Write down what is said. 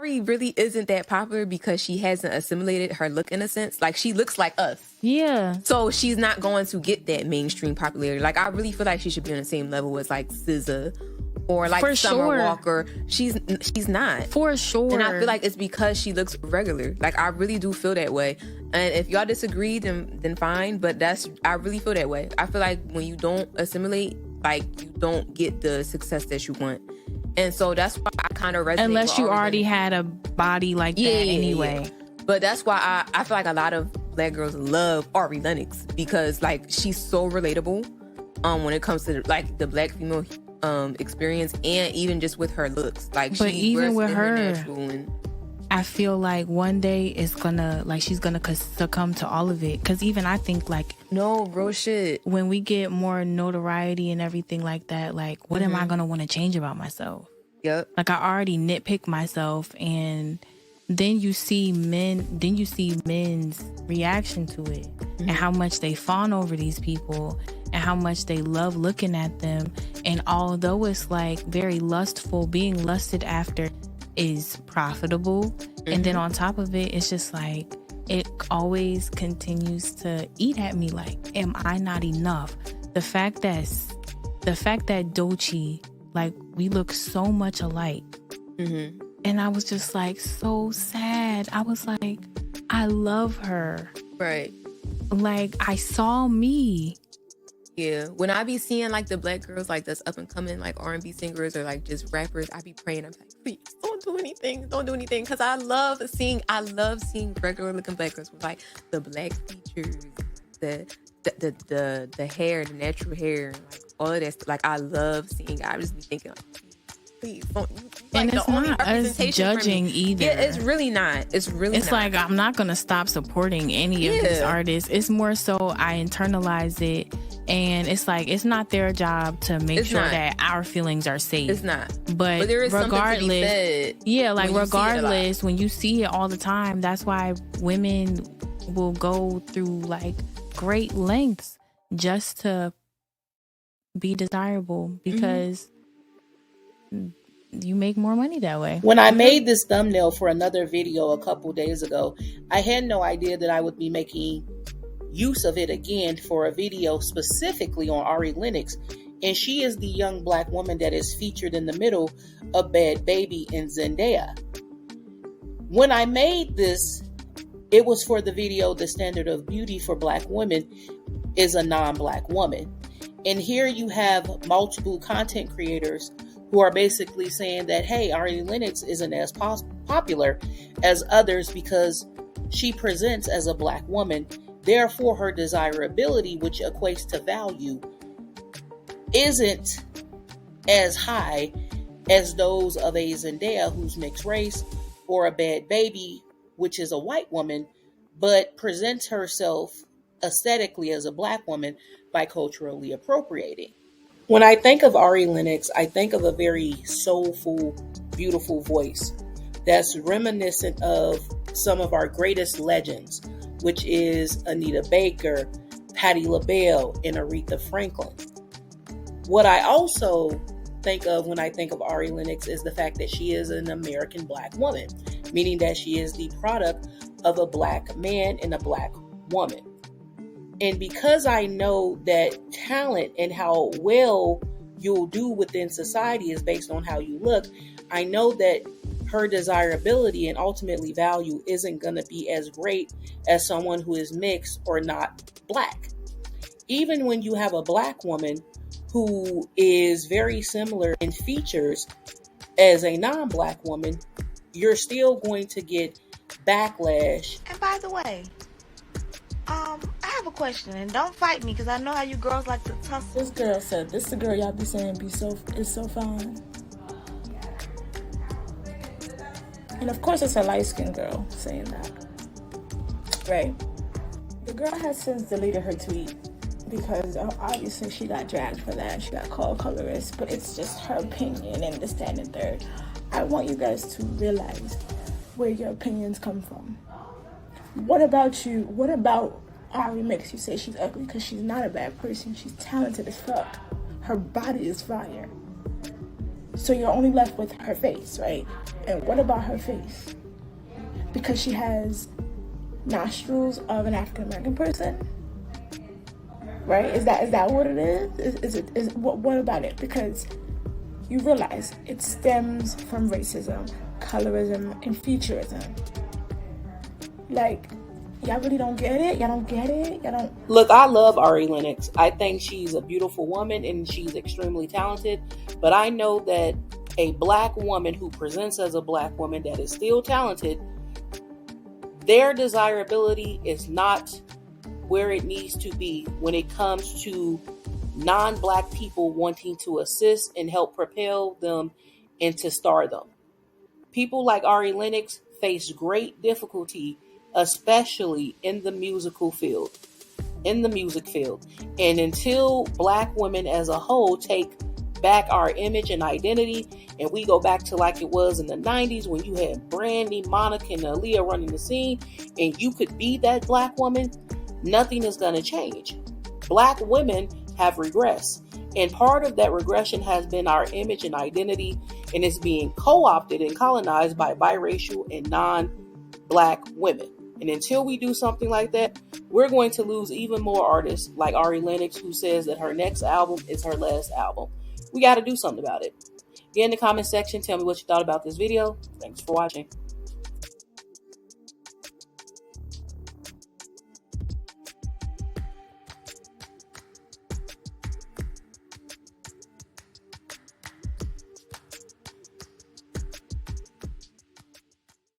Ari really isn't that popular because she hasn't assimilated her look in a sense. Like, she looks like us. Yeah. So she's not going to get that mainstream popularity. Like, I really feel like she should be on the same level as like SZA or like Summer Walker. She's not. For sure. And I feel like it's because she looks regular. Like, I really do feel that way. And if y'all disagree, then fine. But I really feel that way. I feel like when you don't assimilate, like, you don't get the success that you want. And so that's why I kind of resonate. Unless you already had a body like that anyway. Yeah. But that's why I feel like a lot of black girls love Ari Lennox because, like, she's so relatable when it comes to, like, the black female experience and even just with her looks. Like, but even with her, I feel like one day it's gonna, like, she's gonna succumb to all of it. Because even I think, like, no, real shit. When we get more notoriety and everything like that, like, what am I gonna want to change about myself? Yep. Like, I already nitpick myself, and then you see men's reaction to it, and how much they fawn over these people, and how much they love looking at them. And although it's like very lustful, being lusted after is profitable. And then on top of it, it's just like, it always continues to eat at me. Like, am I not enough? The fact that Doechii, like, we look so much alike. And I was just like, so sad. I was like, I love her. Right. Like, I saw me. Yeah. When I be seeing, like, the black girls, like, that's up and coming, like, R&B singers or, like, just rappers, I be praying. I'm like, please don't do anything. Don't do anything. Because I love seeing regular looking black girls with, like, the black features, the hair, the natural hair, like, all of that stuff. Like, I love seeing. I just be thinking, like, please don't. And it's not us judging either. Yeah, it's really not. It's like, I'm not gonna stop supporting any of these artists. It's more so I internalize it, and it's like, it's not their job to make sure that our feelings are safe. It's not. But there is regardless, something to be said. Yeah, like, regardless, when you see it all the time, that's why women will go through, like, great lengths just to be desirable, because you make more money that way. When I made this thumbnail for another video a couple days ago, I had no idea that I would be making use of it again for a video specifically on Ari Lennox. And she is the young black woman that is featured in the middle of Bad Baby and Zendaya. When I made this, it was for the video, The Standard of Beauty for Black Women is a Non-Black Woman. And here you have multiple content creators who are basically saying that, hey, Ari Lennox isn't as popular as others because she presents as a black woman. Therefore, her desirability, which equates to value, isn't as high as those of a Zendaya, who's mixed race, or a Bad Baby, which is a white woman, but presents herself aesthetically as a black woman by culturally appropriating. When I think of Ari Lennox, I think of a very soulful, beautiful voice that's reminiscent of some of our greatest legends, which is Anita Baker, Patti LaBelle, and Aretha Franklin. What I also think of when I think of Ari Lennox is the fact that she is an American black woman, meaning that she is the product of a black man and a black woman. And because I know that talent and how well you'll do within society is based on how you look, I know that her desirability and ultimately value isn't going to be as great as someone who is mixed or not black. Even when you have a black woman who is very similar in features as a non-black woman, you're still going to get backlash. And by the way, I have a question, and don't fight me because I know how you girls like to tussle. This girl said, this the girl y'all be saying is so fine. And of course it's a light-skinned girl saying that. Right. The girl has since deleted her tweet because obviously she got dragged for that. She got called colorist, but it's just her opinion and this, that, and third. I want you guys to realize where your opinions come from. What about you? What about Ari makes you say she's ugly? Because she's not a bad person. She's talented as fuck. Her body is fire. So you're only left with her face, right? And what about her face? Because she has nostrils of an African American person, right? Is that what it is? What about it? Because you realize it stems from racism, colorism, and futurism. Like, y'all really don't get it? Y'all don't get it? Y'all don't... Look, I love Ari Lennox. I think she's a beautiful woman and she's extremely talented. But I know that a black woman who presents as a black woman that is still talented, their desirability is not where it needs to be when it comes to non-black people wanting to assist and help propel them into stardom. People like Ari Lennox face great difficulty, especially in the music field. And until black women as a whole take back our image and identity, and we go back to like it was in the 90s when you had Brandy, Monica, and Aaliyah running the scene, and you could be that black woman, nothing is going to change. Black women have regressed, and part of that regression has been our image and identity, and it's being co-opted and colonized by biracial and non-black women. And until we do something like that, we're going to lose even more artists like Ari Lennox, who says that her next album is her last album. We got to do something about it. Get in the comment section. Tell me what you thought about this video. Thanks for watching.